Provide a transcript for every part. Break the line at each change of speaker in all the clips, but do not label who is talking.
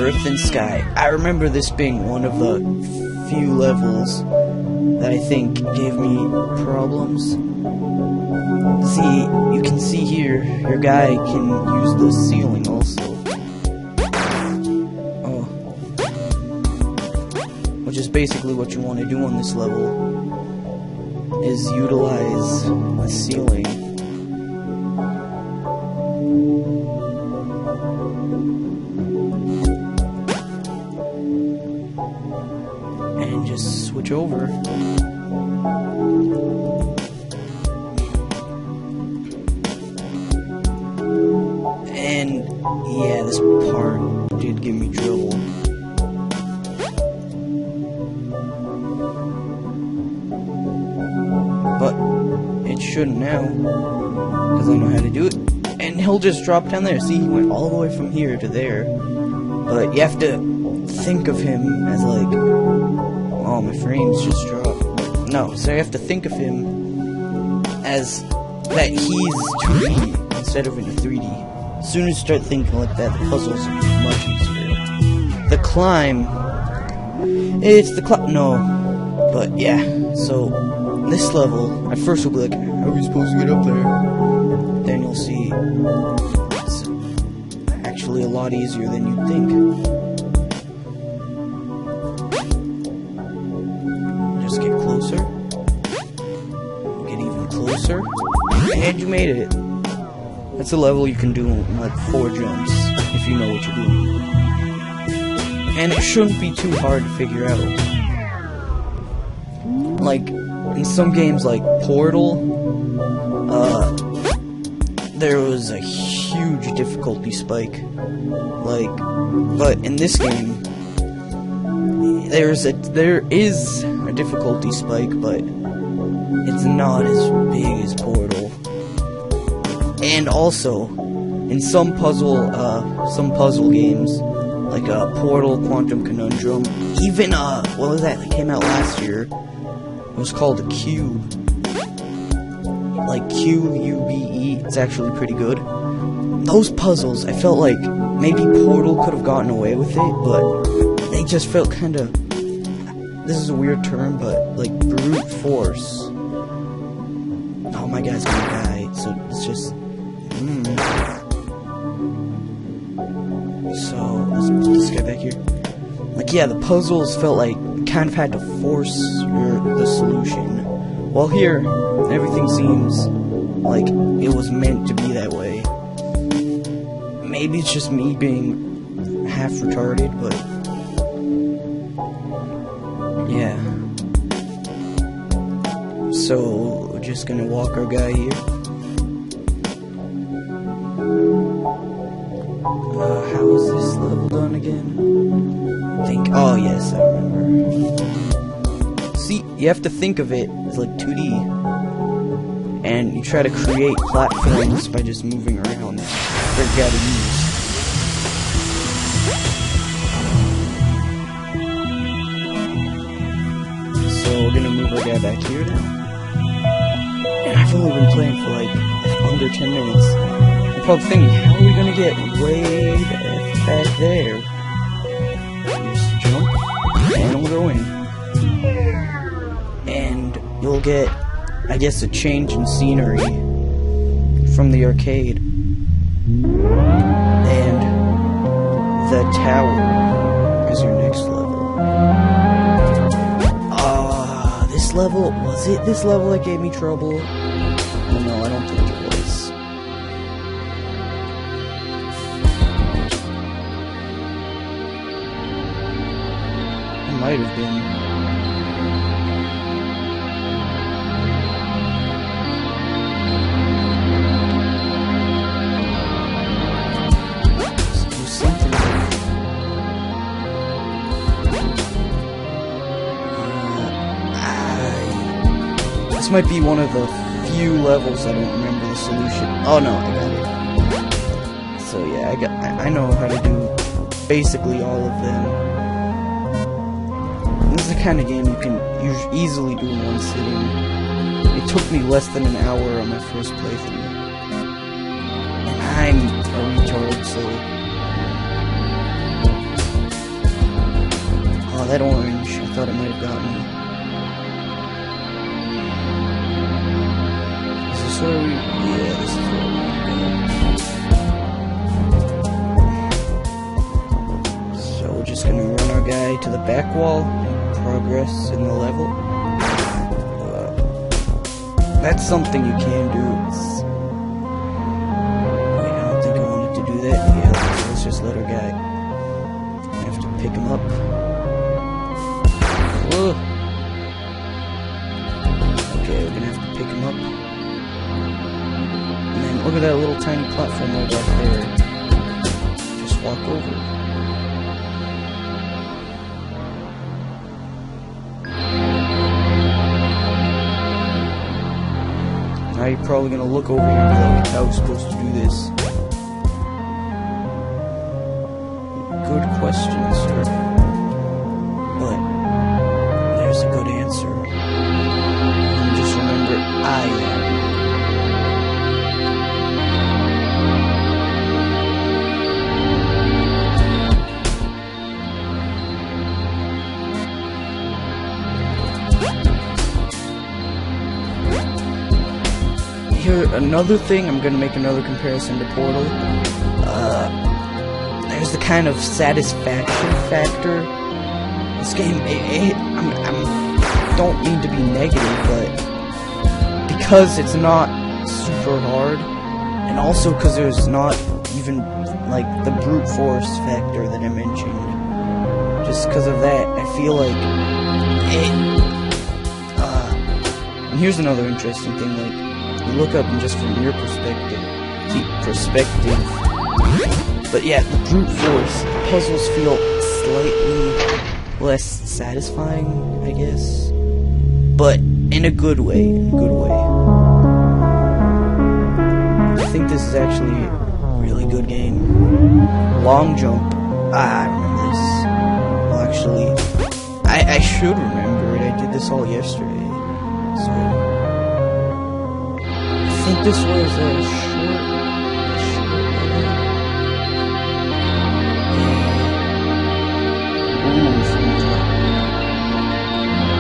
Earth and Sky. I remember this being one of the few levels that I think gave me problems. See, you can see here, your guy can use the ceiling also. Oh. Which is basically what you want to do on this level, is utilize the ceiling. And just switch over. And yeah, this part did give me trouble. But it shouldn't now, because I know how to do it. And he'll just drop down there. See, he went all the way from here to there. But you have to think of him as like, oh, my frames just dropped. No, so you have to think of him as that he's 2D instead of in 3D. As soon as you start thinking like that, the puzzles are much easier. The climb, it's the climb, no, but yeah, so this level, at first you'll be like, how are we supposed to get up there? Then you'll see, it's actually a lot easier than you'd think. Just get closer, get even closer, and you made it. That's a level you can do in like 4 jumps, if you know what you're doing. And it shouldn't be too hard to figure out. Like, in some games like Portal, there was a huge difficulty spike. Like, but in this game, there is a difficulty spike, but it's not as big as Portal. And also, in some puzzle games, like Portal, Quantum Conundrum, even what was that came out last year? It was called a Cube, like Cube. It's actually pretty good. Those puzzles, I felt like maybe Portal could have gotten away with it, but they just felt kind of. This is a weird term, but like brute force. Oh, my guy's gonna die, so it's just. So, let's put this guy back here. Like, yeah, the puzzles felt like you kind of had to force the solution. While here, everything seems like it was meant to be that way. Maybe it's just me being half retarded, but yeah. So, we're just gonna walk our guy here. How was this level done again? Oh yes, I remember. See, you have to think of it as like 2D. And you try to create platforms by just moving around. That you gotta use. So we're gonna move our guy back here now. And I've only been playing for like under 10 minutes. I'm probably thinking, how are we gonna get way back there? Just jump, and we'll go in. And you'll get, I guess, a change in scenery from the arcade. And the tower is your next level. This level, was it this level that gave me trouble? No, I don't think it was. Might have been. Let's do something. This might be one of the few levels I don't remember the solution. Oh no, I got it. So yeah, I know how to do basically all of them. This is the kind of game you can easily do in one sitting. It took me less than an hour on my first playthrough. And I'm a retard, so that orange. I thought it might have got me. Is this where we... Yeah, this is where we're going. So we're just gonna run our guy to the back wall and progress in the level. That's something you can do. Wait, I don't think I wanted to do that. Yeah, let's just let our guy... I have to pick him up. Whoa. Okay, we're gonna have to pick him up. And then look at that little tiny platform right back there. Just walk over. Now you're probably gonna look over here and be like, how are we supposed to do this? Good question, sir. But there's a good answer. And just remember, I am. Here, another thing, I'm gonna make another comparison to Portal. There's the kind of satisfaction factor. This game, I don't mean to be negative, but because it's not super hard, and also because there's not even like the brute force factor that I mentioned. Just because of that, I feel like it. And here's another interesting thing, like. You look up and just from your perspective, but yeah, the brute force puzzles feel slightly less satisfying, I guess, but in a good way, I think this is actually a really good game. Long jump, I remember this. Well, actually, I should remember it. I did this all yesterday, so. I think this was a short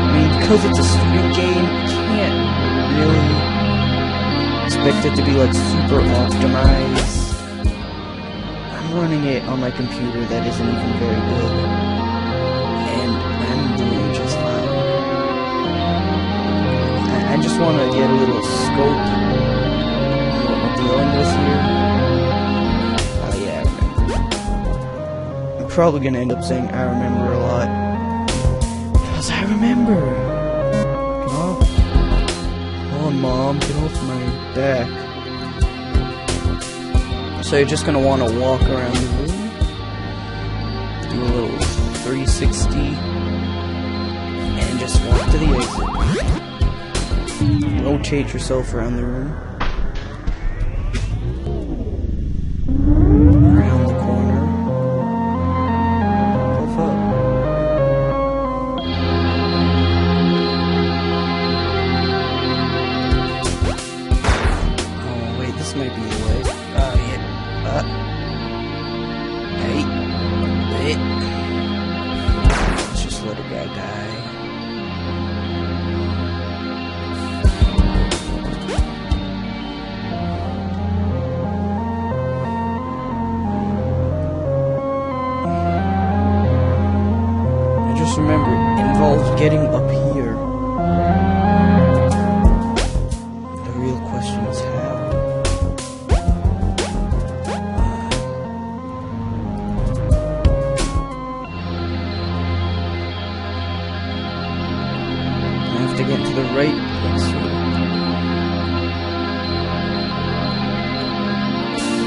I mean, because it's a student game, you can't really expect it to be like super optimized. I'm running it on my computer that isn't even very good, and I'm doing just fine. I just want to get a little scope. Dealing with here. Oh yeah, I remember. I'm probably gonna end up saying I remember a lot. Because I remember. Come on, Mom, get off my back. So you're just gonna want to walk around the room. Do a little 360. And just walk to the exit. Rotate yourself around the room. Around the corner. Puff up. Oh wait, this might be the way. Yeah. Hey. Let's just let a guy die. Remember, it involves getting up here. The real question is how. I have to get to the right place here.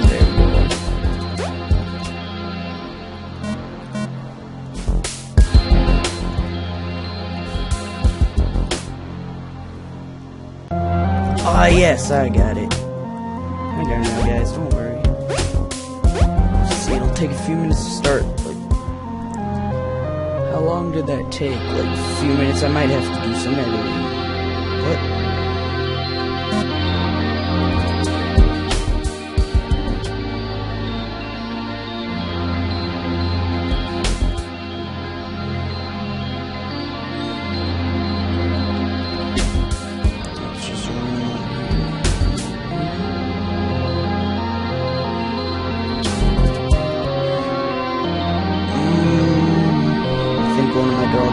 There we go. Ah, yes, I got it. I got it now, guys, don't worry. See, it'll take a few minutes to start, but... How long did that take? Like, a few minutes? I might have to do some editing. What?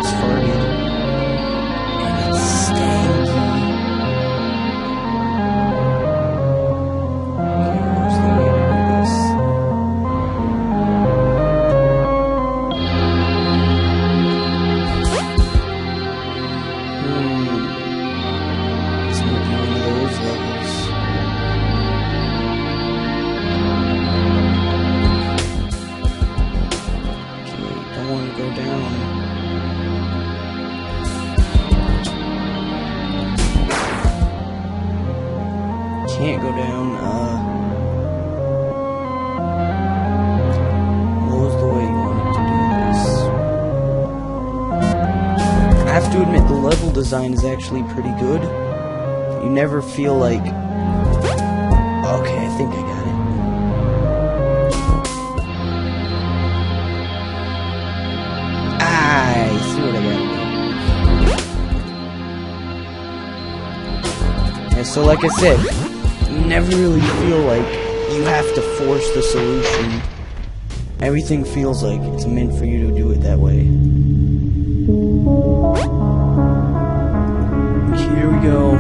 dog's farted. And it's stanky. Okay, where's the way to do this? This might be one of those levels. Want to go down. Can't go down. What was the way you wanted to do this? I have to admit, the level design is actually pretty good. You never feel like, okay, I think I got it. So like I said, you never really feel like you have to force the solution. Everything feels like it's meant for you to do it that way. Here we go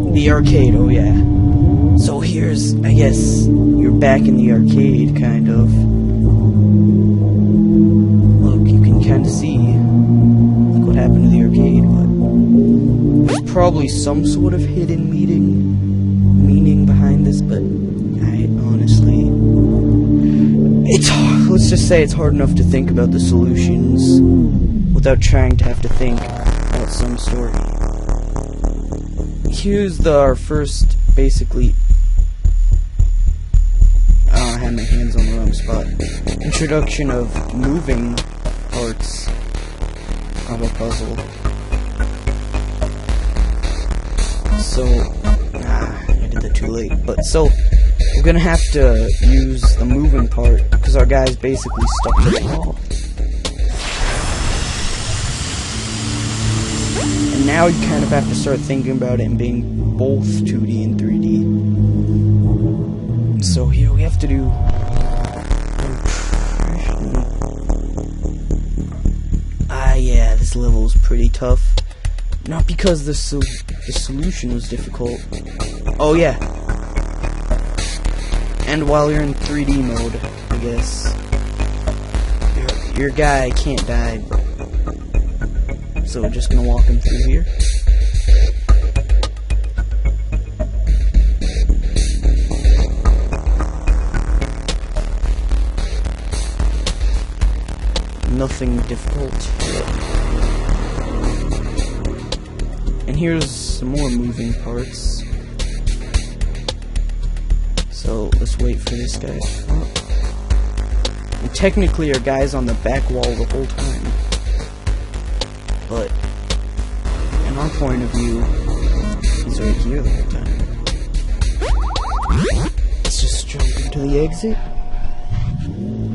with the arcade. Oh yeah. So here's, I guess, you're back in the arcade, kind of. Look, you can kind of see what happened to the arcade, but there's probably some sort of hidden meaning behind this, but I honestly, it's hard, let's just say it's hard enough to think about the solutions without trying to have to think about some story. Here's our first, basically, I had my hands on the wrong spot, introduction of moving parts of a puzzle. So, I did that too late. But so, we're gonna have to use the moving part because our guy's basically stuck to the wall. And now you kind of have to start thinking about it and being both 2D and 3D. So here we have to do. Yeah, this level is pretty tough. Not because the solution was difficult. Oh yeah. And while you're in 3D mode, I guess, your guy can't die. So we're just gonna walk him through here. Nothing difficult. And here's some more moving parts. So let's wait for this guy. And technically our guy's on the back wall the whole time. But in our point of view, he's right here the whole time. Let's just jump into the exit.